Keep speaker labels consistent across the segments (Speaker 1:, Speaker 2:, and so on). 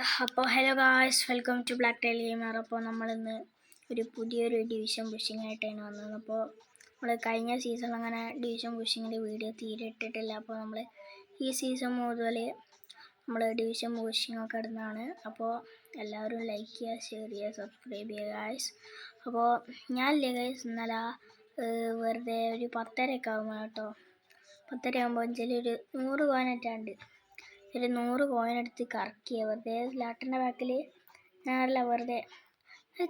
Speaker 1: അപ്പോൾ hello guys, welcome to Black Tile Gamer. അപ്പോൾ നമ്മളിന്ന് പുതിയൊരു ഡിവിഷൻ പുഷിംഗ് ആയിട്ടാണ് വന്നത്. അപ്പോൾ നമ്മൾ കഴിഞ്ഞ സീസൺ അങ്ങനെ ഡിവിഷൻ പുഷിങ്ങിൻ്റെ വീഡിയോ തീരെ ഇട്ടിട്ടില്ല. അപ്പോൾ നമ്മൾ ഈ സീസൺ മുതൽ നമ്മൾ ഡിവിഷൻ പുഷിംഗ് ഒക്കെ ഇടുന്നതാണ്. അപ്പോൾ എല്ലാവരും ലൈക്ക് ചെയ്യുക, ഷെയർ ചെയ്യുക, സബ്സ്ക്രൈബ് ചെയ്യുക ഗായ്സ്. അപ്പോൾ ഞാനില്ലേ ഗായ്സ്, ഇന്നലെ വെറുതെ ഒരു 10:30 ആകുമ്പോൾ കേട്ടോ, 10:30 ആകുമ്പോൾ ഒരു 100 കോയിനിട്ടാണ്ട് ഒരു 100 കോയിൻ എടുത്ത് കറക്കിയ വെറുതെ ലാട്ടറിൻ്റെ ബാക്കിൽ ഞാനല്ല വെറുതെ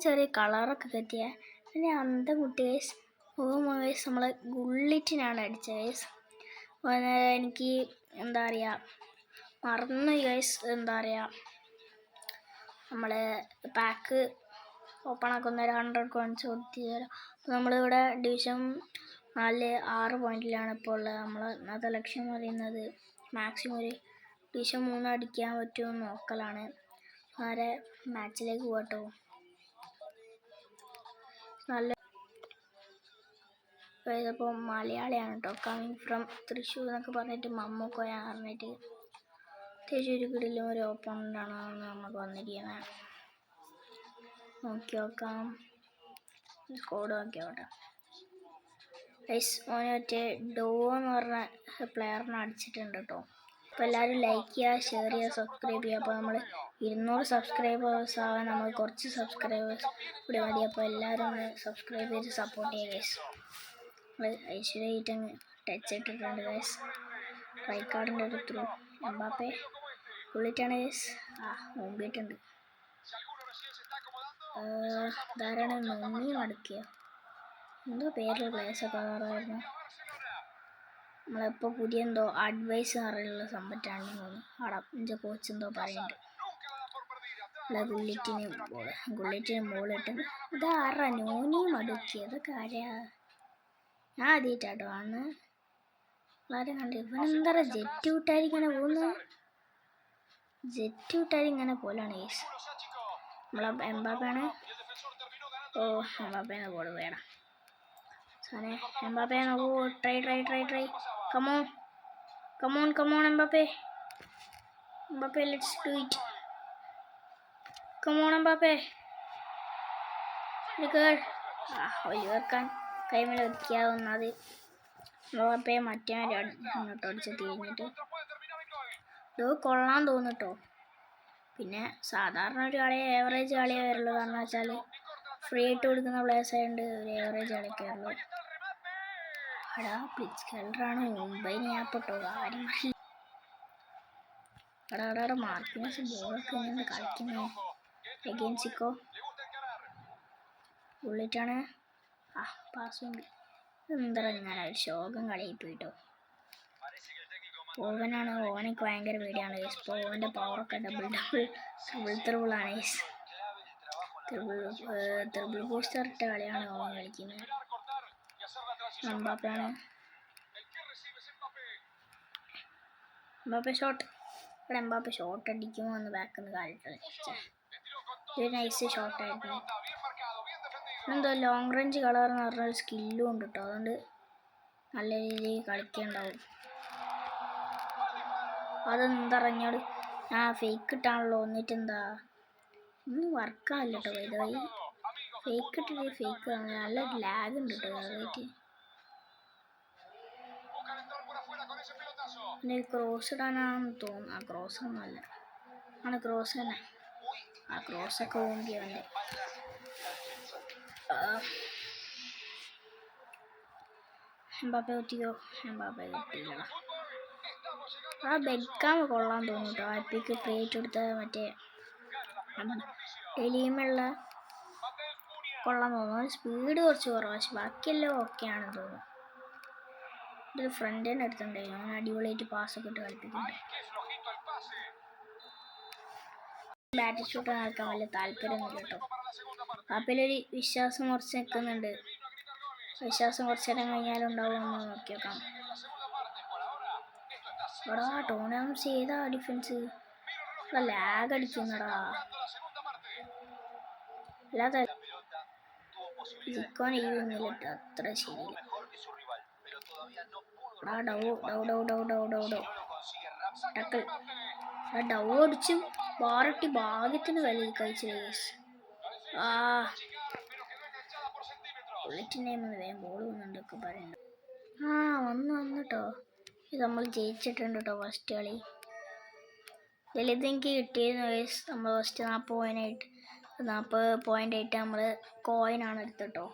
Speaker 1: ചെറിയ കളറൊക്കെ കെട്ടിയ പിന്നെ അന്തം കുട്ടി ഗൈസ്. ഗൈസ് നമ്മളെ ഗുള്ളിറ്റിനാണ് അടിച്ചത് ഗൈസ്. എനിക്ക് എന്താ പറയുക, മറന്നു ഗൈസ്. എന്താ പറയുക, നമ്മൾ പാക്ക് ഓപ്പൺ ആക്കുന്ന ഒരു 100 കോയിൻസ് കൊടുത്ത് തരാം. അപ്പോൾ നമ്മളിവിടെ ഡിവിഷൻ 6 പോയിന്റിലാണ് ഇപ്പോൾ ഉള്ളത്. നമ്മൾ ഇന്നത്തെ ലക്ഷ്യം പറയുന്നത് മാക്സിമം ഒരു ഡിവിഷൻ 3 അടിക്കാൻ പറ്റുമെന്ന് നോക്കലാണ്. നേരെ മാച്ചിലേക്ക് പോകട്ടോ. നല്ല ഇതിപ്പോൾ മലയാളിയാണ് കേട്ടോ, കമ്മിങ് ഫ്രം തൃശ്ശൂർ എന്നൊക്കെ പറഞ്ഞിട്ട് മമ്മൂക്കോയ പറഞ്ഞിട്ട് തൃശ്ശൂർ കിടിലും ഒരു ഓപ്പണൻ്റാണ് നമുക്ക് വന്നിരിക്കുന്നത്. നോക്കി നോക്കാം, സ്കോഡ് നോക്കിയോട്ടെ ഗൈസ്. ഓനെ മറ്റേ ഡോ എന്ന് പറഞ്ഞ പ്ലെയറിനെ അടിച്ചിട്ടുണ്ട് കേട്ടോ. അപ്പോൾ എല്ലാവരും ലൈക്ക് ചെയ്യുക, ഷെയർ ചെയ്യുക, സബ്സ്ക്രൈബ് ചെയ്യുക. അപ്പോൾ നമ്മൾ 200 സബ്സ്ക്രൈബേഴ്സ് ആവാൻ നമ്മൾ കുറച്ച് സബ്സ്ക്രൈബേഴ്സ് ഇവിടെ മതി. അപ്പോൾ എല്ലാവരും ഒന്ന് സബ്സ്ക്രൈബ് ചെയ്ത് സപ്പോർട്ട് ചെയ്യുക ഗൈസ്. നമ്മൾ ഐശ്വര്യമായിട്ടങ്ങ് ടച്ച് ഇട്ടിട്ടുണ്ട് ഗൈസ്. റൈക്കാർഡിൻ്റെ ഒരു ത്രൂ എംബാപ്പെ പുള്ളിട്ടാണ് ഗൈസ്. മുമ്പിട്ടുണ്ട് ധാരാളം നന്ദി മടക്കിയ എന്തോ പേരുള്ള പ്ലേസൊക്കെ പറയായിരുന്നു. നമ്മളിപ്പോൾ പുതിയ എന്തോ അഡ്വൈസ് അറിയുള്ള സംഭവമാണ് തോന്നുന്നു. അവിടെ എൻ്റെ കോച്ച് എന്തോ പറയുന്നുണ്ട്. ഗുള്ളിറ്റിന് മോളിട്ട് ഇത് ആറാ നോനി മടുക്കി. അതൊക്കെ ആരാ? ഞാൻ ആദ്യമായിട്ടാട്ടോ ആണ് വളരെ കണ്ടു. ഇവനെന്താ പറയുക, ജെറ്റ് വിട്ടാരി ഇങ്ങനെ പോകുന്നു. ജെറ്റ് വിട്ടാരി ഇങ്ങനെ പോലാണ് ഗൈസ്. നമ്മളെ എംബാപ്പയാണ്. ഓ എംബാപ്പേനെ ബോൾ വേണം സാനെ. എംബാപ്പെ നോക്കൂ, try come on Mbappe, let's do it. Come on Mbappe, ഒഴിവാക്കാൻ കൈമേൽ വെക്കാവുന്നത്. എംബാപ്പെ മറ്റേ മുന്നോട്ട് അടിച്ച് തിരിഞ്ഞിട്ട് ഇത് കൊള്ളാൻ തോന്നിട്ടോ. പിന്നെ സാധാരണ ഒരു കളിയെ ഏവറേജ് കളിയേ വരുള്ളൂ. കാരണം വെച്ചാൽ ഫ്രീ ആയിട്ട് കൊടുക്കുന്ന പ്ലേയേഴ്സ് ആയതുകൊണ്ട് ഒരു ഏവറേജ് കളിക്കേ ഉള്ളൂ. എടാ പ്ലിറ്റ്സ് കെൽഡറാണ് മുംബൈ ഞാപ്പെട്ടോ കാര്യം. എടാ മാർക്കിനസ് ബോളൊക്കെ ഇങ്ങനെ കളിക്കുന്നു. എഗെയിൻസിക്കോ ബുള്ളറ്റാണ്. പാസ് എന്താ ഞാൻ ഒരു ശോകം കളിയായി പോയിട്ടോ. ഓവനാണ്, ഓവനൊക്കെ ഭയങ്കര പേടിയാണ് ഗൈസ്. ഇപ്പോൾ ഓവൻ്റെ പവറൊക്കെ ഡബിൾ ആണ് ഗൈസ്. ത്രിബിൾ ബൂസ്റ്റർ ഇട്ട കളിയാണ് ഓവൻ കളിക്കുന്നത്. എംബാപ്പയാണ്. Mbappé shot. ഇവിടെ എംബാപ്പെ ഷോട്ട് അടിക്കുമോ എന്ന് ബാക്കിൽ നിന്ന് കാലിട്ട് ഒരു നൈസ് ഷോട്ടായിരുന്നു. എന്തോ ലോങ് റേഞ്ച് കളർ എന്ന് പറഞ്ഞൊരു സ്കില്ലും ഉണ്ട് കേട്ടോ. അതുകൊണ്ട് നല്ല രീതിയിൽ കളിക്കുന്നുണ്ടാവും. അതെന്തറിഞ്ഞോട് ഫേക്ക് ഇട്ടാണല്ലോ. എന്നിട്ടെന്താ ഒന്നും വർക്കാവില്ല കേട്ടോ. ഇതുവഴി ഫേക്ക് ഇട്ടിട്ട് ഫേക്ക് നല്ല ലാഗ് ഉണ്ട് കേട്ടോ. അതായിട്ട് പിന്നെ ക്രോസ് ഇടാനാണെന്ന് തോന്നുന്നു. ക്രോസ് ഒന്നുമല്ല, ക്രോസ് തന്നെ. ക്രോസൊക്കെ ഓങ്കി അവൻ്റെ. എംബാപ്പെ കുത്തിക്കോ. എംബാപ്പെ കിട്ടിയില്ല. ബെൽക്കാം കൊള്ളാൻ തോന്നും കേട്ടോ. എപ്പിക്ക് പ്ലേറ്റ് കൊടുത്ത മറ്റേ ഡെലിയുമുള്ള കൊള്ളാൻ തോന്നുന്നു. സ്പീഡ് കുറച്ച് കുറവാണ്, പക്ഷെ ബാക്കിയെല്ലാം ഓക്കെയാണെന്ന് തോന്നുന്നു. ഒരു ഫ്രണ്ട് തന്നെ എടുത്തിട്ടുണ്ടായിരുന്നു. അവൻ അടിപൊളിയായിട്ട് പാസ്സൊക്കെ ഇട്ട് കളിപ്പിക്കുന്നുണ്ട്. ബാറ്റ് ഷൂട്ട് നടക്കാൻ വലിയ താല്പര്യമൊന്നുമില്ല കേട്ടോ. പാപ്പയിലൊരു വിശ്വാസം കുറച്ച് നിൽക്കുന്നുണ്ട്. വിശ്വാസം കുറച്ച് നേരം കഴിഞ്ഞാലുണ്ടാവുമെന്ന് നോക്കി നോക്കാം. എടാ ടൂർണമെൻറ്റ്സ് ചെയ്താ ഡിഫൻസ് ലാഗ് അടിക്കുന്നടാ. അല്ലാതെ ജിക്കോൻ ഈ ഒന്നിലിട്ട് അത്ര ശരിയില്ല. ഡൗ ഡൗ ഡൗ ഡൗ ഡൗ ഡൗ ഡൗ ടക്കിൾ ഡൗ അടിച്ചു. ബാറട്ടി ഭാഗ്യത്തിന് വലിയ കഴിച്ചില്ല ഗൈസ്. ആ ബുള്ളറ്റിൻ്റെ വേഗം ബോൾ വന്നുണ്ടൊക്കെ പറയുന്നുണ്ട്. ആ വന്നു കേട്ടോ. ഇത് നമ്മൾ ജയിച്ചിട്ടുണ്ട് കേട്ടോ ഫസ്റ്റ് കളി. വലുതെനിക്ക് കിട്ടിയിരുന്നു ഗൈസ്. നമ്മൾ ഫസ്റ്റ് 40 പോയിൻ്റായിട്ട് നമ്മൾ കോയിനാണ് എടുത്തിട്ടോ.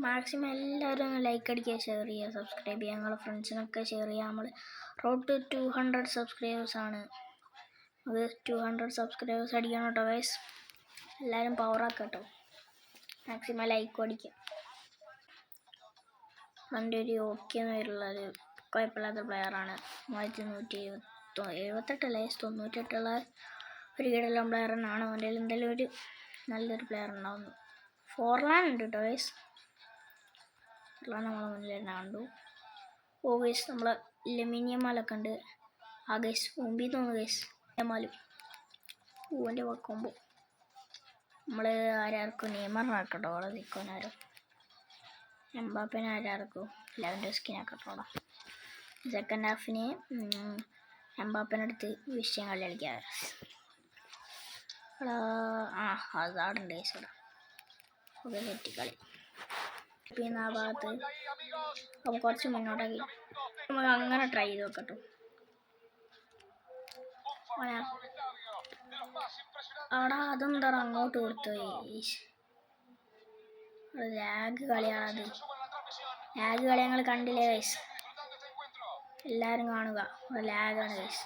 Speaker 1: മാക്സിമം എല്ലാവരും ഒന്ന് ലൈക്ക് അടിക്കുക, ഷെയർ ചെയ്യുക, സബ്സ്ക്രൈബ് ചെയ്യുക, ഞങ്ങളുടെ ഫ്രണ്ട്സിനൊക്കെ ഷെയർ ചെയ്യുക. നമ്മൾ റോഡ് ടു 200 സബ്സ്ക്രൈബേഴ്സാണ്. അത് 200 സബ്സ്ക്രൈബേഴ്സ് അടിക്കണം കേട്ടോ ഗൈസ്. എല്ലാവരും പവറാക്കുക കേട്ടോ. മാക്സിമം ലൈക്ക് അടിക്കുക. എൻ്റെ ഒരു ഓക്കെ എന്ന് വരുള്ളൊരു കുഴപ്പമില്ലാത്ത പ്ലെയറാണ്. 1178 ഗൈസ്, 98 ഒരു കിടലം പ്ലെയർ തന്നെയാണ്. അവൻ്റെ എന്തെങ്കിലും ഒരു നല്ലൊരു പ്ലെയർ ഉണ്ടാവുന്നു. ഫോർലാൻ ഉണ്ട് കേട്ടോ ഗൈസ്. ഫോർലാൻ നമ്മളെ മുന്നിൽ തന്നെ കണ്ടു. ഓ ഗൈസ്, നമ്മൾ ലെമിനിയമാലൊക്കെ ഉണ്ട്. ആ ഗൈസ് മുമ്പിൽ തോന്നുന്നു ഗൈസ് മാലും പൂവിൻ്റെ വെക്കുമ്പോൾ നമ്മൾ ആരാർക്കും നെയ്മറിനാക്കട്ടോ അവിടെ നിൽക്കുവാനാരോ. എംബാപ്പേനെ ആരാർക്കും ലെവൻഡോസ്കിനാക്കട്ടോടാ. സെക്കൻഡ് ഹാഫിന് എംബാപ്പേനടുത്ത് വിഷയം കളി കളിക്കാം. ഹസാർഡുണ്ട് ഗൈസ് ഇവിടെ. ഓക്കെ തെറ്റിക്കളി. പിന്നെ ആ ഭാഗത്ത് അപ്പോൾ കുറച്ച് മുന്നോട്ടാക്കി നമുക്ക് അങ്ങനെ ട്രൈ ചെയ്ത് നോക്കട്ടോ. അവിടെ അതെന്താ അങ്ങോട്ട് കൊടുത്തു. ലാഗ് കളിയാണത്. ലാഗ് കളി ഞങ്ങൾ കണ്ടില്ലേ ഗൈസ്. എല്ലാവരും കാണുക, ലാഗാണ് ഗൈസ്.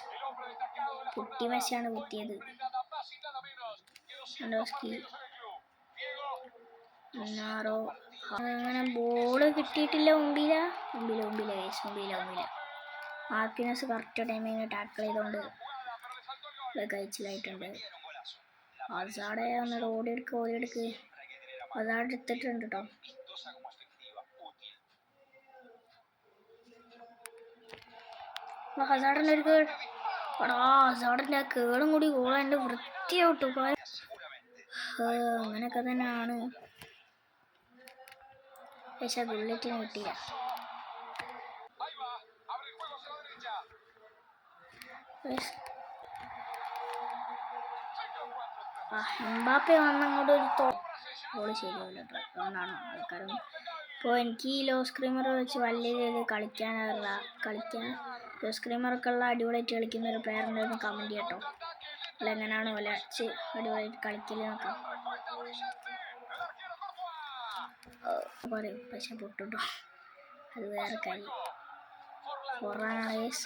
Speaker 1: കുട്ടി മെസ്സിയാണ് കുത്തിയത്. അങ്ങനെ ബോള് കിട്ടിയിട്ടില്ല. മുമ്പില ഗൈസ്, മുമ്പില. മാർക്കിനസ് കറക്റ്റ് ടൈമിന് ടാക്കിൾ ചെയ്തുകൊണ്ട് കഴിച്ചിലായിട്ടുണ്ട്. ഹസാർഡ് ഒന്ന് ഓടിയെടുക്ക്. ഹസാർഡ് എടുത്തിട്ടുണ്ട് കേട്ടോ. ഹസാർഡിൻ്റെ ഒരു കേട്. ഹസാർഡിൻ്റെ ആ കേടും കൂടി ഗോളെൻ്റെ വൃത്തിയായിട്ടു. അങ്ങനെയൊക്കെ തന്നെയാണ്. പക്ഷെ ബുള്ളറ്റിന് കിട്ടിയില്ല. എംബാപ്പെ വന്നങ്ങോട്ട് ഒരു ഗോള് ശരിയാവില്ല കേട്ടോ. അതുകൊണ്ടാണ് ആൾക്കാരും ഇപ്പോൾ എനിക്ക് ഈ ലോ സ്ക്രീമർ വെച്ച് വലിയ രീതിയിൽ കളിക്കാൻ ലോ സ്ക്രീമറൊക്കെ ഉള്ള അടിപൊളിയായിട്ട് കളിക്കുന്ന ഒരു പ്ലെയർ ഉണ്ടെന്ന് കമൻറ്റ് ചെയ്യട്ടോ. അല്ല എങ്ങനെയാണ് പോലെ വെച്ച് അടിപൊളിയായിട്ട് കളിക്കല് നോക്കാം പറയും. പക്ഷെ പൊട്ടുട്ടോ, അത് വേറെ കാര്യം. ഫോറാനാണ് ഗൈസ്.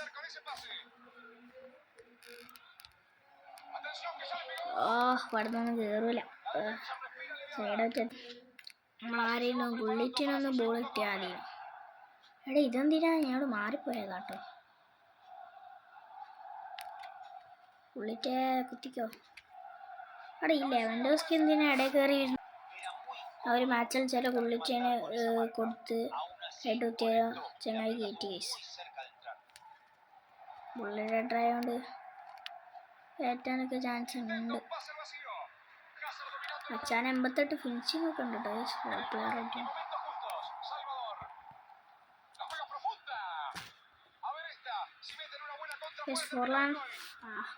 Speaker 1: ഇവിടുന്നൊന്നും കയറൂല. സൈഡൊക്കെ നമ്മളാരെയും ബുള്ളറ്റിനൊന്ന് ബോൾ കിട്ടിയാൽ മതി. എടാ ഇതെന്തിനാ ഞങ്ങൾ മാറിപ്പോയതാട്ടോ. ബുള്ളറ്റ് കുത്തിക്കോ. അവിടെ ഈ ലെവൻഡോസ്കി എന്തിനാ ഇടയിൽ കയറി വരുന്നു. അവർ മാച്ചിൽ ചില ബുള്ളറ്റിന് കൊടുത്ത് ഹെഡ് കുത്തിയ ചങ്ങായി കയറ്റി ഗൈസ്. ബുള്ളറ്റ് ഹെഡറായതുകൊണ്ട് കയറ്റാനൊക്കെ ചാൻസ് ഉണ്ട്. അച്ഛൻ 88 ഫിനിഷിംഗ് ഒക്കെ ഉണ്ട് കേട്ടോ പ്ലെയറായിട്ട്. ഫോർലാൻ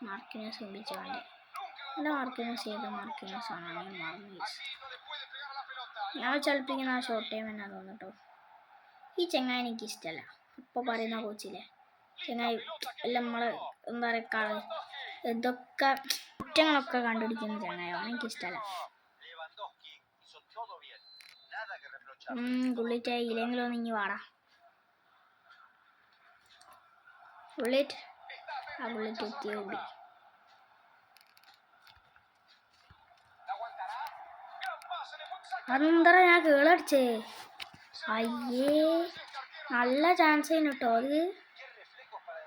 Speaker 1: മാർക്കിനസ് ഒമ്പിച്ച വേണ്ടി എൻ്റെ മാർക്കിനസ് ആണ് മറന്നു. ഞാൻ ചലിപ്പിക്കുന്ന ആ ഷോർട്ട് ടൈം എന്നാ തോന്നുട്ടോ. ഈ ചെങ്ങായി എനിക്ക് ഇഷ്ടമല്ല. ഇപ്പോൾ പറയുന്ന കോച്ചില്ലേ ചെങ്ങായി എല്ലാം നമ്മള് എന്താ പറയുക ഇതൊക്കെ കുറ്റങ്ങളൊക്കെ കണ്ടുപിടിക്കുന്ന ചെങ്ങായോ എനിക്കിഷ്ടമല്ല. ബുള്ളറ്റ് ഇല്ലെങ്കിലോ നീ വാടാ. ബുള്ളറ്റ് എത്തിയ കൂടി. അതെന്താ ഞാൻ കേളടിച്ചേ. അയ്യേ നല്ല ചാൻസ് ആയിരുന്നു കേട്ടോ അത്.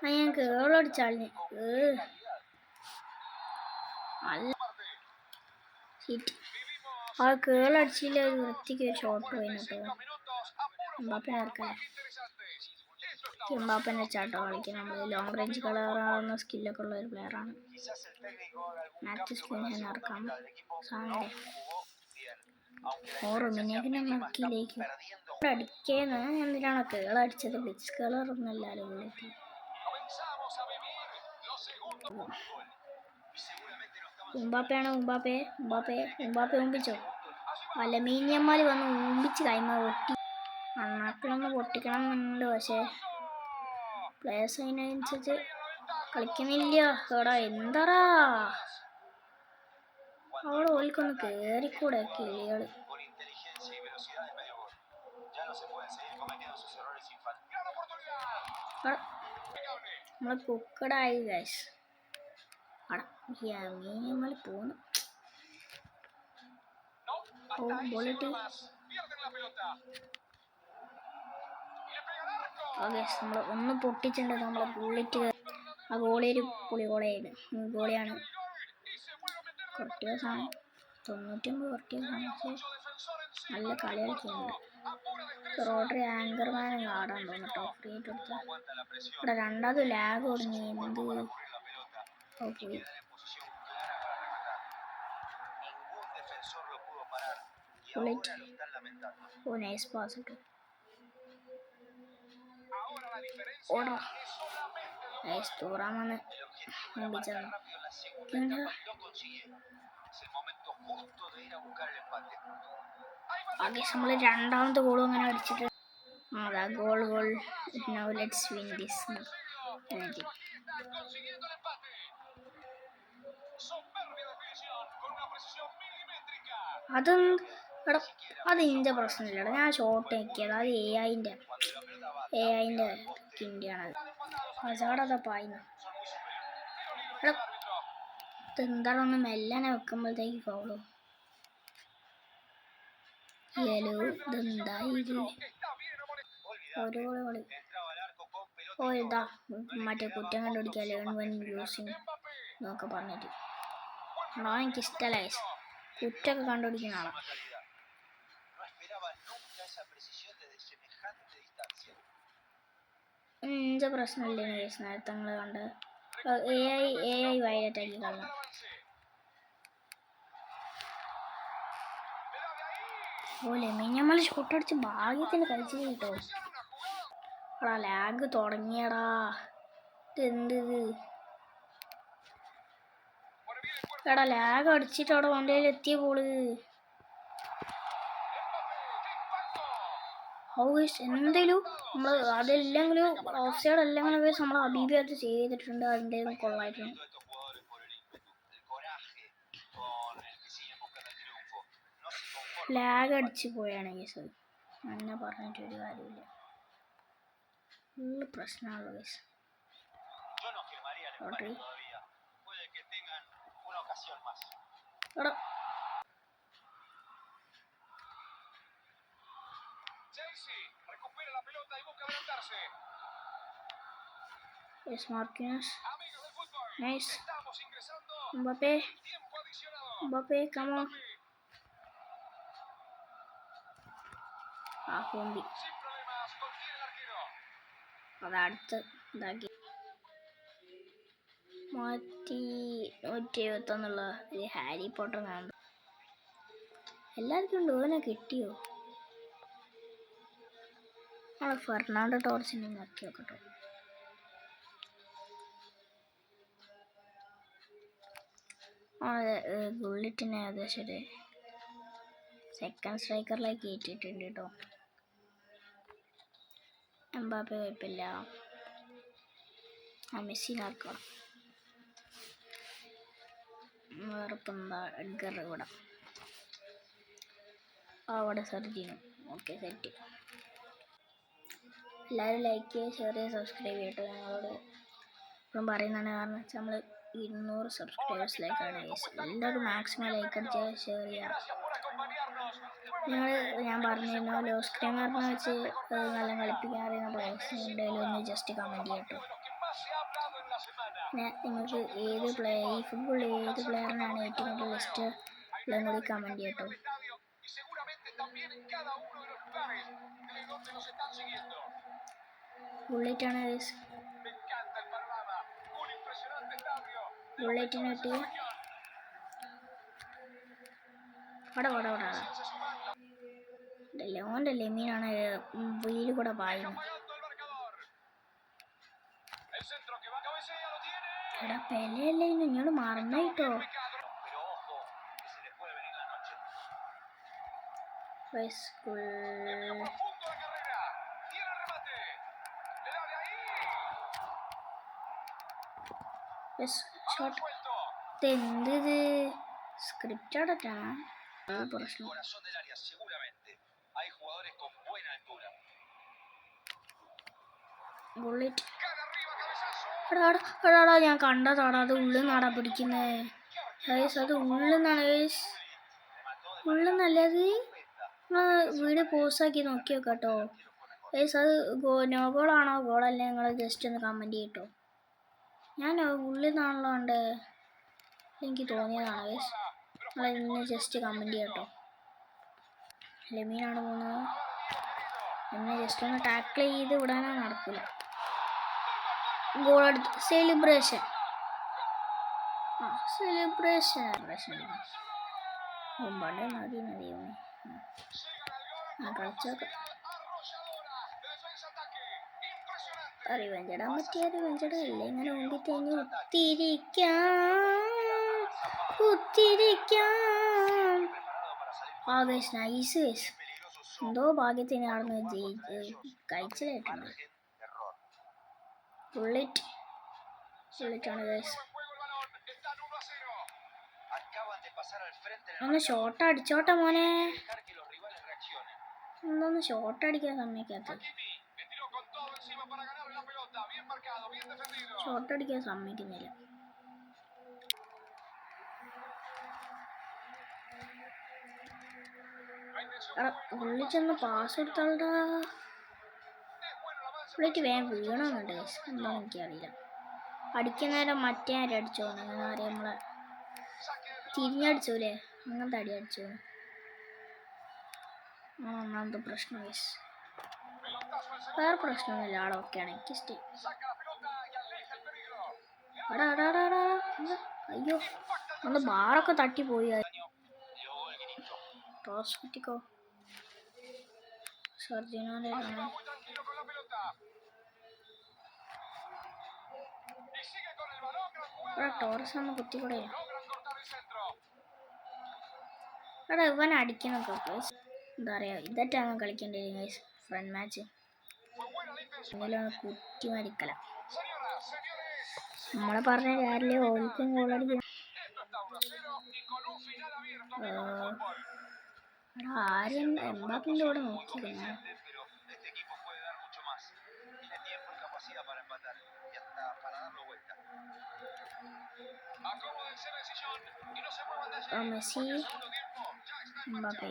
Speaker 1: ഞാൻ കേളടിച്ചാളിന് നല്ല ഹിറ്റ്. ആ കേളടിച്ചില്ല, ഒരു വൃത്തിക്ക് ഒരു ഷോട്ട് പോയിന് കേട്ടോ. എംബാപ്പേനെ ചാട്ടോ കളിക്കാൻ. നമ്മൾ ലോങ് റേഞ്ച് കളറാവുന്ന സ്കില്ലൊക്കെ ഉള്ള ഒരു പ്ലെയറാണ്. മാച്ച് സ്പിൻ നടക്കാം സാധനം. റൊമിനിയൊക്കെ നോക്കിയിലേക്ക് അടിക്കേന്ന്. എന്തിനാണോ കേളടിച്ചത്. ബ്ലിറ്റ്സ് കളറൊന്നുമല്ലല്ലോ. ഉമ്പാപ്പയാണോ? ഉമ്പാപ്പെ ഊമ്പിച്ചോ? അലമീനിയന്മാർ വന്ന് ഊമ്പിച്ച് കൈമ പൊട്ടി. അണ്ണാക്കിലൊന്ന് പൊട്ടിക്കണം എന്നുണ്ട്, പക്ഷേ പ്ലേയേഴ്സ് അതിനനുസരിച്ച് കളിക്കുന്നില്ല. എടാ എന്താടാ അവിടെ ഓൽക്കൊന്ന് കേറിക്കൂടെ കിളികള്? നമ്മളെ കുക്കടായി ഗൈസ്. മീനിയന്മാർ പോന്നു. ഓ ബോളിട്ടി. ഓക്കെ, നമ്മൾ ഒന്ന് പൊട്ടിച്ചിട്ടുണ്ട് നമ്മളെ ബുള്ളറ്റ്. ആ ഗോളി ഒരു ഗോളിയാണ്. കൊർട്ടിയോസാണ് 99 കൊർട്ടിയോസാണ്. പക്ഷേ നല്ല കളി കളിക്കുന്നുണ്ട്. റോഡറി ആങ്കർമാനെ കാടാൻ തോന്നിട്ടോ ഫ്രീ ആയിട്ട് കൊടുത്ത. ഇവിടെ രണ്ടാമത് ലാഗ് തുടങ്ങി. എന്ത് പോയി. ഓ നൈസ് പാസ് ഇട്ടു. ഓടാ നൈസ് തൂറാമെന്ന് മുമ്പിച്ചാണ്. ആകെ നമ്മൾ രണ്ടാമത്തെ ഗോളും അങ്ങനെ അടിച്ചിട്ട് അതാ goal. Now let's win this. അത് ഇൻ്റെ പ്രശ്നമില്ലടാ. ഞാൻ ഷോട്ട് നോക്കിയത് അത് AI-ൻ്റെ കിണ്ടിയാണത്. അസാടതാ പായുന്നു. ഇതെന്താണ് ഒന്ന് മെല്ലനെ വെക്കുമ്പോഴത്തേക്ക് ഫൗളോ? ഇതെന്താ ഇത്? ഒരു കളി ഓ ഇതാ മറ്റേ കുറ്റം കണ്ടുപിടിക്കുക 11 യൂസിങ് എന്നൊക്കെ പറഞ്ഞിട്ട്. എനിക്കിഷ്ടമല്ല കുറ്റമൊക്കെ കണ്ടുപിടിക്കുന്ന ആളാണ്. എൻ്റെ പ്രശ്നമില്ല കേസ്. നേരത്തെ നിങ്ങൾ കണ്ട് AI വയലറ്റ് ആക്കി കളഞ്ഞു. ഓലെ നമ്മൾ ഷോട്ട് അടിച്ച് ഭാഗ്യത്തിന് കഴിച്ചു കേട്ടോ. എടാ ലാഗ് തുടങ്ങിയടാ. ഇതെന്ത്? എടാ ലാഗ് അടിച്ചിട്ട് അവിടെ വണ്ടിയിൽ എത്തിയ പോള്. എന്തെങ്കിലും നമ്മൾ അതെല്ലെങ്കിലും ഓഫ് സൈഡ് അല്ലെങ്കിലും നമ്മൾ അബീബി അത് ചെയ്തിട്ടുണ്ട്. അതിൻ്റെ കൊള്ളായിരുന്നു. ലാഗ് അടിച്ച് പോയാണ് കേസ്. അങ്ങനെ പറഞ്ഞിട്ടൊരു കാര്യമില്ല. ഫുള്ള് പ്രശ്നമാണല്ലോ കേസ്. എടാ Marquinhos. Nice. Mbappé, come on. ഹോംബി അതടുത്ത് ഇതാക്കി 171 ഒരു ഹാരി പോട്ടർ കാണുന്നു. എല്ലാവർക്കും ഉണ്ട്. ഓനെ കിട്ടിയോ? ഫെർണാണ്ടോ ടോർസിനെ നോക്കി നോക്കട്ടോ. ബുള്ളറ്റിനെ ഏകദേശം ഒരു സെക്കൻഡ് സ്ട്രൈക്കറിലേക്ക് കയറ്റിയിട്ടുണ്ട് കേട്ടോ. എംബാപ്പെ കുഴപ്പമില്ല. മെസ്സിനാർക്കാം. വേറെപ്പം എന്താ എഡ്ഗർ ഇവിടെ. അവിടെ സർജിനു. Okay set. എല്ലാവരും ലൈക്ക് ചെയ്യുക, ഷെയർ ചെയ്യുക, സബ്സ്ക്രൈബ് ചെയ്യട്ടോ. ഞങ്ങളോട് ഇപ്പം പറയുന്നതാണ്. കാരണം വെച്ചാൽ നമ്മൾ 200 സബ്സ്ക്രൈബേഴ്സിലേക്കാണ്. എല്ലാവരും മാക്സിമം ലൈക്ക് അടിച്ച് ഷെയർ ചെയ്യുക. ഞാൻ പറഞ്ഞിരുന്നു ലോ സ്ക്രീമറിനെ വെച്ച് നല്ല കളിപ്പിക്കാൻ അറിയുന്ന പ്ലേയേഴ്സ് ഉണ്ടെങ്കിലും ഒന്ന് ജസ്റ്റ് കമൻറ്റ് ചെയ്യട്ടോ. പിന്നെ നിങ്ങൾക്ക് ഈ ഫുട്ബോളിൽ ഏത് പ്ലെയറിനാണ് ഏറ്റവും കൂടുതൽ ബെസ്റ്റ് ഉള്ളതും കൂടി കമൻറ്റ് ചെയ്യട്ടോ. ബുള്ളറ്റാണ് ബുള്ളറ്റിന് കിട്ടി. ഓൻ്റെ ലെമീനാണ് വീല് കൂടെ പായുന്നത്. എടാ പെലയല്ലേ ഇന്ന് ഇങ്ങോട്ട് മറന്നു കിട്ടോ. ഗൈസ് ഷോട്ട് ഇതെന്ത് സ്ക്രിപ്റ്റഡാണ് പ്രശ്നം. ബുള്ളറ്റ് എടാ ഞാൻ കണ്ടതാടാ, അത് ഉള്ളിൽ നിന്നാടാ പിടിക്കുന്നത് ഗൈസ്. അത് ഉള്ളിൽ നിന്നാണ് ഗൈസ്, ഉള്ളിൽ നിന്നല്ലേ അത്. വീഡിയോ പോസാക്കി നോക്കി നോക്കാട്ടോ ഗൈസ്. അത് നോ ഗോളാണോ ഗോളല്ലേ നിങ്ങൾ ജസ്റ്റ് ഒന്ന് കമൻറ്റ് ചെയ്യട്ടോ. ഞാൻ ഉള്ളിൽ നിന്നാണല്ലോ ഉണ്ട്, എനിക്ക് തോന്നിയതാണ് ഗൈസ്. നിങ്ങളിന്ന് ജസ്റ്റ് കമൻറ്റ് ചെയ്യട്ടോ. ലെമീനാണ് പോകുന്നത്. എന്നെ ജസ്റ്റ് ഒന്ന് ടാക്കിൾ ചെയ്ത് വിടാനോ നടക്കില്ല. ഗോൾ അടിച്ചു. സെലിബ്രേഷൻ മുമ്പാണ്ട് നദിയോ കളിച്ചോക്കെ റിവെഞ്ചിടാൻ പറ്റിയ റിവെഞ്ചിടല്ലേ. ഇങ്ങനെ ഒങ്കിത്തേഞ്ഞ് കുത്തിരിക്കാം. ആ ഗൈസ് നൈസ് ഗൈസ്. എന്തോ ഭാഗ്യത്തിന് ആടുന്ന് കഴിച്ചിലായിട്ടുണ്ട്. ബുള്ളറ്റാണ് ഗൈസ്. ഒന്ന് ഷോട്ട് അടിച്ചോട്ടെ മോനെ. എന്തൊന്ന് ഷോട്ട് അടിക്കാൻ സമ്മതിക്കാത്ത, ഷോട്ട് അടിക്കാൻ സമ്മതിക്കുന്നില്ല. ബുള്ളറ്റൊന്ന് പാസ് കൊടുത്താളുടെ ബുള്ളറ്റ് വേഗം വീണമെന്നുണ്ട് ഗൈസ്. എന്താണെന്ന് എനിക്കറിയില്ല. അടിക്കുന്ന നേരം മറ്റേ ആരും അടിച്ചു പോകുന്നു. അങ്ങനെ അറിയാം, നമ്മളെ തിരിഞ്ഞടിച്ചൂലേ, അങ്ങനത്തെ അടി അടിച്ചു പോകുന്നു. ഒന്നാമത്തെ പ്രശ്നം ഗൈസ്. വേറെ പ്രശ്നമൊന്നുമില്ല, ആളൊക്കെയാണ്. എനിക്ക് ഇഷ്ടം. അയ്യോ ഒന്ന് ബാറൊക്കെ തട്ടിപ്പോയി. ടോസ്റ്റിക്കോ സർജിനോന്റെ ടോറസ് ഒന്ന് കുത്തിക്കൂടെ. എടാ ഇവൻ അടിക്കുന്നൊക്കെ എന്താ പറയാ, ഇതായിട്ടാണ് കളിക്കേണ്ടത് ഗൈസ്. ഫ്രണ്ട് മാച്ച് എന്തെങ്കിലും കുത്തി മരിക്കല. നമ്മളെ പറഞ്ഞ കാര്യമില്ലേ, ഓൾക്കും ഗോളടിക്കണം. ആരും എംബാപ്പിന്റെ കൂടെ നോക്കിയിരുന്നു. മെസ്സി എംബാപ്പെ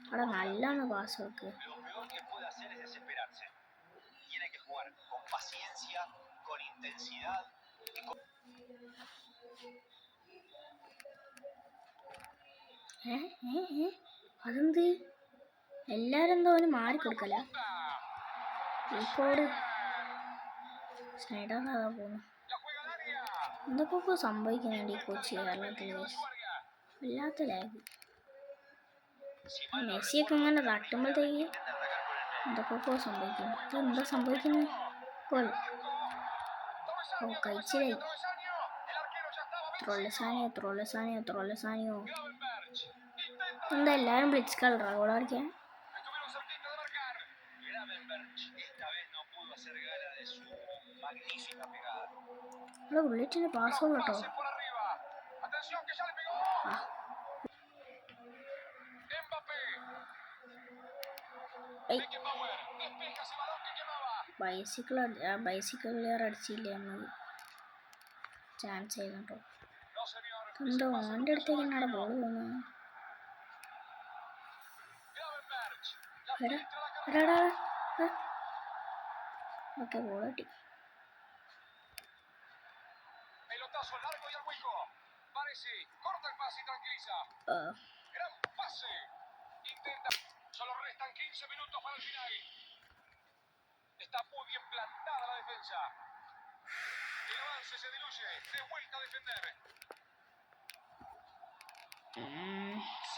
Speaker 1: അവിടെ നല്ലാണ് പാസ് വെക്ക്. അതെന്ത് എല്ലാരും എന്തോ അവന് മാറിക്കൊടുക്കല. റീകോഡ് സ്നൈഡറാകാൻ പോകുന്നു. എന്തൊക്കെ സംഭവിക്കുന്നുണ്ട് ഈ കൊച്ചി കേരളത്തിൽ. വല്ലാത്ത ലാഗ്. മെസ്സിയൊക്കെ ഇങ്ങനെ തട്ടുമ്പോഴത്തേക്ക് എന്തൊക്കെ സംഭവിക്കുന്നു. എന്താ സംഭവിക്കുന്നത്? ഗോൾ. ഓ കഴിച്ചിലായി. ത്രോളസാനിയോ എന്താ എല്ലാവരും ബ്ലിറ്റ്സ് കളറാ ഗോൾ അടിക്കാൻ. ഇവിടെ ബുള്ളറ്റിന് പാസ് ഉള്ളു കേട്ടോ. ബൈസിക്കിൾ അടിച്ചില്ലേ നമ്മൾ ചാൻസ് ചെയ്യുന്നുണ്ടോ. എന്തോ ഓൻ്റെ അടുത്തേക്ക് എന്നാടെ ബോൾ പോകുന്നത്. ഓക്കെ ബോൾ കിട്ടി.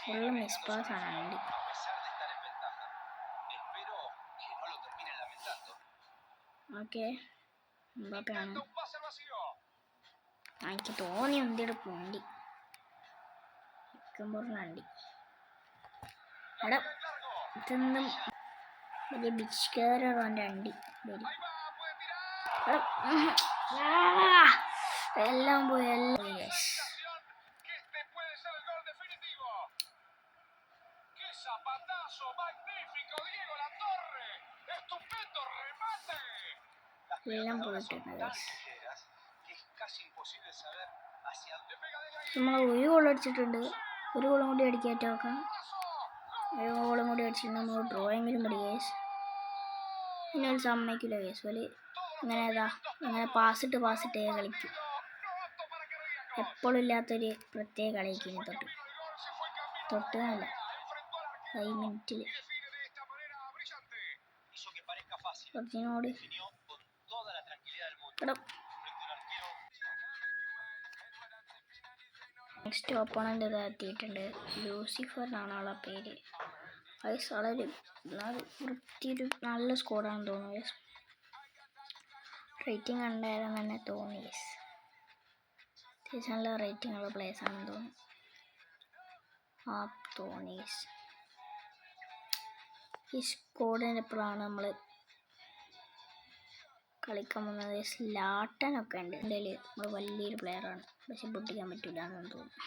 Speaker 1: ഫുള്ള് മിസ് പാസ് ആണ് വേണ്ടി. ഓക്കെ എംബാപ്പയാണ്. എനിക്ക് തോന്നി എന്തിയുടെ പൂണ്ടി. ബെക്കംബോറിന് എടാ ഇതൊന്നും വലിയ ബിസ്കേറാണ് എൻ്റെ അണ്ടി എല്ലാം പോയി എല്ലാം പോയിട്ടുണ്ട്. നമ്മൾ ഒരു ഗോൾ അടിച്ചിട്ടുണ്ട്, ഒരു ഗോളും കൂടി അടിക്കാറ്റ് നോക്കാം. ഒരു ഗോളും കൂടി അടിച്ചിട്ട് നമ്മൾ ഡ്രോയെങ്കിലും മതി കേസ്. പിന്നെ ഒരു സമ്മതിക്കില്ല കേസ് പോലെ അങ്ങനെ പാസിട്ട് കളിക്കും. എപ്പോഴും ഇല്ലാത്തൊരു പ്രത്യേക കളിക്കും തൊട്ടല്ല 5 മിനിറ്റിൽ കുറച്ചിനോട് നെക്സ്റ്റ് ഓപ്പോണൻ്റ് എത്തിയിട്ടുണ്ട്. ലൂസിഫർ എന്നാണ് ആളെ പേര്. വയസ്സ് വളരെ വൃത്തിയൊരു നല്ല സ്കോഡാണെന്ന് തോന്നുന്നു. റേറ്റിംഗ് ഉണ്ടായിരുന്നു തന്നെ തോന്നി. അത്യാവശ്യം നല്ല റേറ്റിംഗ് ഉള്ള പ്ലേയേഴ്സ് ആണെന്ന് തോന്നുന്നു. ഈ സ്കോഡിൻ്റെ എപ്പോഴാണ് നമ്മൾ കളിക്കാൻ പോകുന്നത്. സ്ലാട്ടനൊക്കെ ഉണ്ട് എൻ്റെ കയ്യിൽ. നമ്മൾ വലിയൊരു പ്ലെയറാണ്, പക്ഷെ പൊട്ടിക്കാൻ പറ്റില്ല എന്ന് തോന്നുന്നു.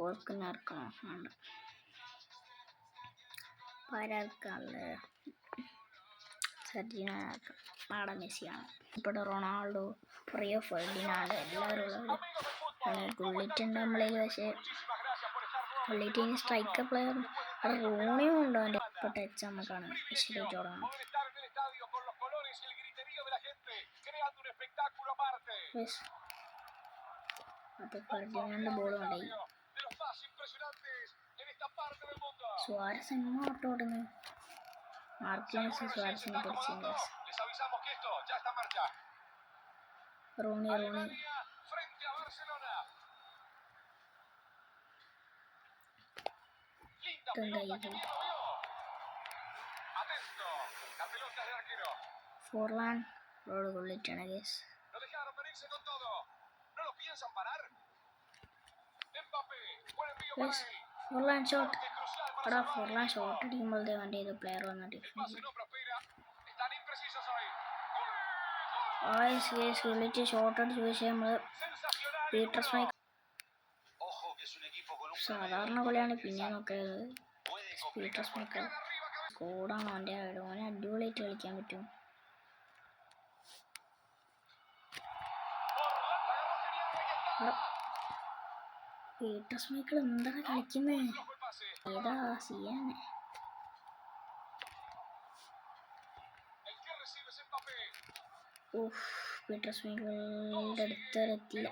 Speaker 1: ഓർക്കുന്നവർക്കണോ വേണ്ട പരാക്കാള് സർജിനോ നാടൻ മെസ്സിയാണ്. ഇപ്പോൾ റൊണാൾഡോ, റിയോ ഫെർഡിനാൻഡ് എല്ലാവരും ഉള്ളവർ. ഗുള്ളിറ്റുണ്ട് നമ്മളതിൽ, പക്ഷേ ഗുള്ളിറ്റിന് സ്ട്രൈക്കർ പ്ലെയർ റോണിയും ഉണ്ടോ എൻ്റെ ഇപ്പോൾ ടച്ച് നമുക്കാണ് ശരിയായിട്ട് തുടങ്ങണം. അപ്പോൾ ഫെർഡിനാൻഡ് ബോൾ കൊണ്ടായി. സുവാരസ് എങ്ങോട്ട് ഓടുന്നു. മാർക്കിനസ് സുവാരസിനെ പിടിച്ചിട്ടുണ്ട്. റോണി ഫോർലാൻ റോഡ് കൊള്ളിട്ടാണ് കേസ്. ഫോർലാൻ ഷോട്ട് അടിക്കുമ്പോഴത്തെ വണ്ടി ചെയ്ത് പ്ലെയർ വന്ന ഡിഫൻസ് ഷോട്ട് അടിച്ച് പക്ഷേ നമ്മൾ പീറ്റർ സ്മൈക്ക് സാധാരണ കളിയാണ് പിന്നെ നോക്കിയത്. പീറ്റർ സ്മൈക്ക് സ്കോഡാണ് അവൻ്റെ. ഓനെ അടിപൊളിയായിട്ട് കളിക്കാൻ പറ്റും. പീറ്റർ സ്മൈക്കിൾ എന്താണ് കളിക്കുന്നത്? ഏതാ സിയാണ്? പീറ്റർ സ്മൈക്കിളുടെ അടുത്തെത്തിയില്ല.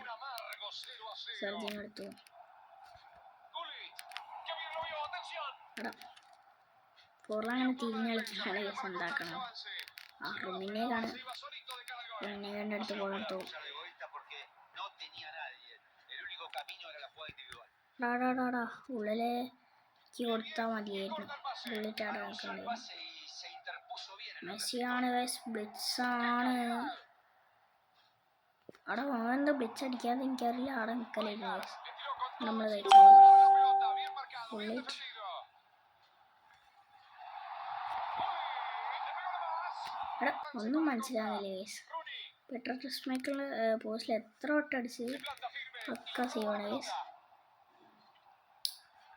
Speaker 1: സർജിന് എടുത്തു. ഫോർലാൻ അങ്ങനെ തിരിഞ്ഞ് കളിക്കാനുള്ള കേസ് എന്താക്കണം. റുമിനെ കണ്ടെടുത്ത് പോകർത്തു. ഉള്ളിലേക്ക് കൊടുത്താൽ മതിയായിരുന്നു. ഉള്ളിട്ടാടെ നോക്കണ്ടായിരുന്നു. മെസ്സിയാണ് ബ്ലിറ്റ്സാണ്. അവിടെ എന്താ ബ്ലിറ്റ്സ് അടിക്കാതെ എനിക്കറിയില്ല. അവിടെ നിൽക്കലായിരുന്നു നമ്മൾ കഴിച്ചത്. ഉള്ളിട്ട് ഒന്നും മനസ്സിലാകുന്നില്ല ഗൈസ്. പീറ്റർ സ്മൈക്കിളിൻ്റെ പോസ്റ്റിൽ എത്ര വട്ടം അടിച്ച് ഒക്കെ സേവാണ് ഗൈസ്.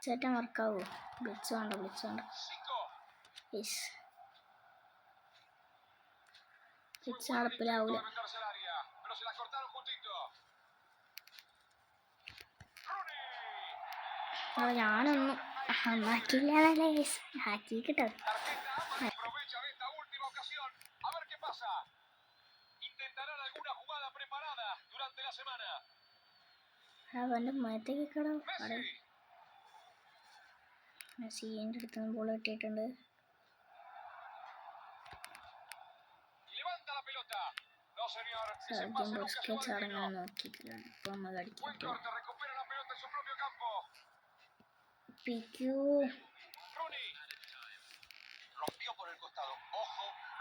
Speaker 1: ചേട്ടൻ വർക്കാവോ? ബ്ലിറ്റ്സ് വേണ്ട യെസ്. ബ്ലിറ്റ്സ് നടപ്പിലാവൂല. ഞാനൊന്നും നന്നാക്കിയില്ല ഗൈസ്. ഹാക്കി കിട്ടോ. അവൻ്റെ മുഖത്തേക്ക് കിടോ. അവിടെ മെസ്സിൻ്റെ അടുത്ത് നിന്ന് ബോൾ കിട്ടിയിട്ടുണ്ട്. സർജിൻ ബുസ്കറ്റ്സ് അടങ്ങാൻ നോക്കിയിട്ടില്ല. ഇപ്പൊ നമ്മൾ അടിക്കില്ല.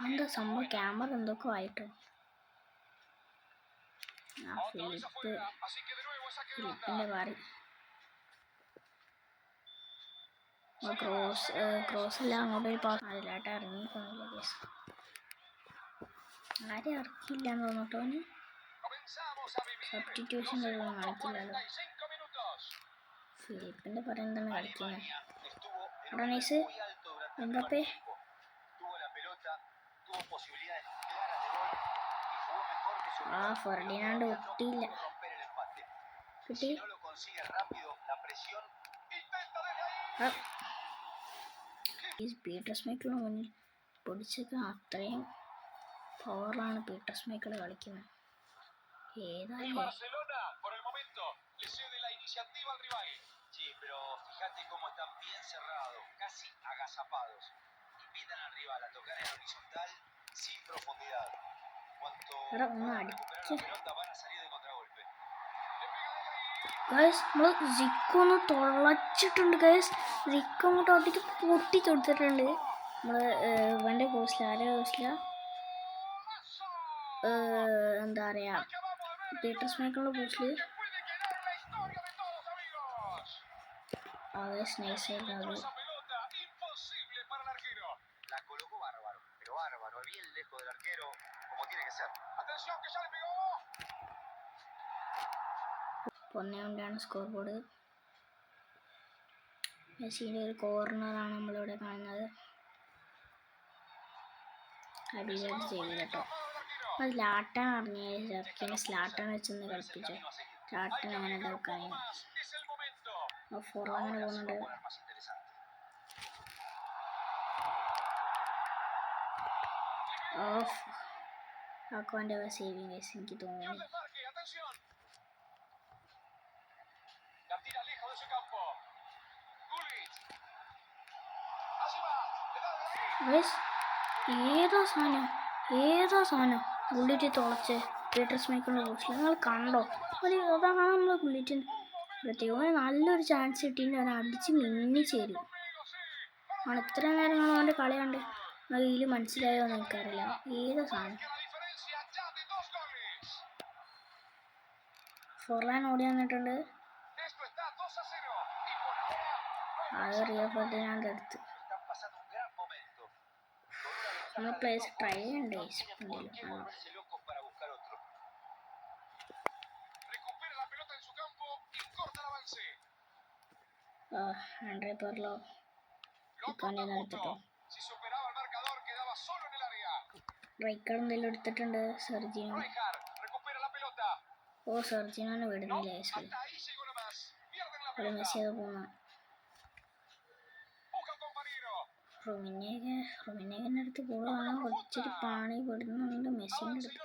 Speaker 1: എന്താ സംഭവം? ക്യാമറ എന്തൊക്കെ ആയിട്ടോ. ഫിലിപ്പ് ഫിലിപ്പിൻ്റെ പാറി ക്രോസ് ഇല്ല അങ്ങോട്ടൊരു പാസ് അതിലായിട്ട് ഇറങ്ങിക്കൊന്നില്ല കേസ് ആരും ഇറക്കില്ല എന്ന് തോന്നിട്ടോ സബ്സ്റ്റിറ്റ്യൂഷൻ കഴിവൊന്നും കാണിക്കില്ലല്ലോ ഫിലിപ്പിൻ്റെ പറയുന്നതാണ് കളിക്കുന്നത് റണീസ് എംബാപ്പേ ഫെർഡിനാണ്ട് ഒട്ടിയില്ല കിട്ടി പീറ്റർ സ്മൈക്കിളിന് മുന്നിൽ പൊടിച്ചൊക്കെ അത്രയും പവറിലാണ് പീറ്റർ സ്മൈക്കിൾ കളിക്കുന്നത് ഏതായാലും ഒന്ന് അടിച്ച് ഗൈസ് നമ്മൾ സിക്കൊന്ന് തുളച്ചിട്ടുണ്ട് ഗൈസ് സിക്ക് അങ്ങോട്ട് ഒട്ടിക്ക് പൊട്ടിച്ചെടുത്തിട്ടുണ്ട് നമ്മൾ ഇവൻ്റെ കോഴ്സിൽ ആരെ കോഴ്സില എന്താ പറയുക പീറ്റർ സ്മൈക്കിളിൻ്റെ കോഴ്സിൽ അത് സ്നേഹിച്ചായിരുന്നു അത് ഒന്നുകൊണ്ടാണ് സ്കോർ ബോർഡ് മെസ്സിൻ്റെ ഒരു കോർണറാണ് നമ്മളിവിടെ കാണുന്നത് അടിപൊളി ചെയ്തു കേട്ടോ അത് ലാട്ടാൻ അറിഞ്ഞ ചെറുക്കിനെ സ്ലാട്ടൻ വെച്ചൊന്ന് കളിപ്പിച്ചു ലാട്ടൻ അങ്ങനെ വെക്കാൻ ഫോർ അങ്ങനെ പോകുന്നുണ്ട് ഓഫ് ആക്കോൻ്റെ സേവിങ് കേസ് എനിക്ക് തോന്നുന്നു ഏതാ സാധനം ബുള്ളറ്റ് തുളച്ച് പീറ്റർ സ്മൈക്കിളിൻ്റെ കോഴ്സിൽ നിങ്ങൾ കണ്ടോ അതാണ് നമ്മൾ ബുള്ളറ്റിന് പ്രത്യേകം നല്ലൊരു ചാൻസ് കിട്ടിയിട്ട് അവൻ അടിച്ച് മിന്നിച്ചേരും ആണ് ഇത്ര നേരം അവൻ്റെ കളി കണ്ട് ഇതിൽ മനസ്സിലായോ എന്ന് എനിക്കറിയില്ല ഏതാ സാധനം ഫോർലാൻ ഓടി വന്നിട്ടുണ്ട് അത് റിയോ ഫെർഡിനാൻഡ് അടുത്ത് നമ്മൾ പ്ലേസ് ട്രൈ ചെയ്യണ്ടേ ആൻഡ്രേ പെർലോ എടുത്തിട്ടോ റൈക്കാർഡ് എന്തെങ്കിലും എടുത്തിട്ടുണ്ട് സെർജിനോ സെർജിനോനെ വിടുന്നില്ല അത് മെസ്സി അത് പോകുന്ന റൊമിനേഗിൻ്റെ അടുത്ത് ഗോളാണ് കുറച്ചൊരു പാണി വിടുന്നുണ്ട് മെസ്സിൻ്റെ അടുത്ത്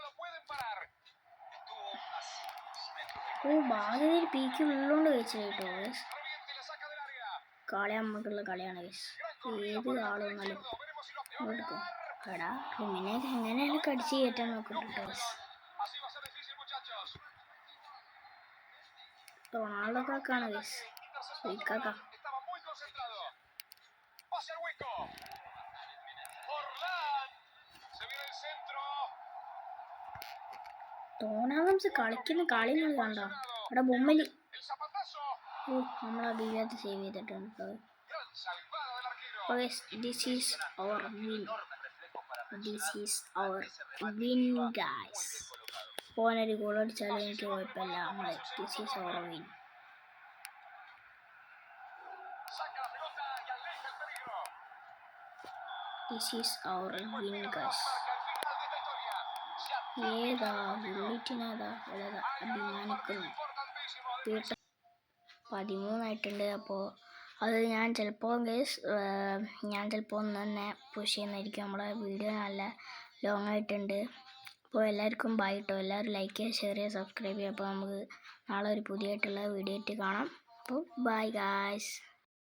Speaker 1: ഭാഗ്യത്തിൽ പീക്ക് ഉള്ളതുകൊണ്ട് കഴിച്ചു കേട്ടോ കളി നമുക്കുള്ള കളിയാണ് ഏത് ആൾ വന്നാലും എടുക്കും എടാ റൊമിനേഗ് എങ്ങനെയാണ് കടിച്ച് കയറ്റാൻ നോക്കട്ടോ റൊണാൾഡോ കാക്കാണ് കാക്ക ടോണാംസ് കളിക്കുന്ന കളി നിങ്ങൾ കണ്ടോ അവിടെ ബൊമ്മലി നമ്മളാ ബില്ലാത്ത സേവ് ചെയ്തിട്ടുണ്ട് this is our win guys പോകാനൊരു ഗോൾ അടിച്ചാലും എനിക്ക് കുഴപ്പമില്ല നമ്മൾ this is our win this is our win guys ഏതാ ബുള്ളറ്റിനേതാ ഏതാ അഭിമാനിക്കുന്നു 13 അപ്പോൾ അത് ഞാൻ ചിലപ്പോൾ ഒന്ന് തന്നെ പുഷ് ചെയ്യുന്നതായിരിക്കും നമ്മളെ വീഡിയോ നല്ല ലോങ് ആയിട്ടുണ്ട് അപ്പോൾ എല്ലാവർക്കും ബൈ കേട്ടോ എല്ലാവരും ലൈക്ക് ചെയ്യുക ഷെയർ ചെയ്യുക സബ്സ്ക്രൈബ് ചെയ്യുക അപ്പോൾ നമുക്ക് നാളെ ഒരു പുതിയതായിട്ടുള്ള വീഡിയോ ആയിട്ട് കാണാം അപ്പോൾ ബൈ ഗായ്സ്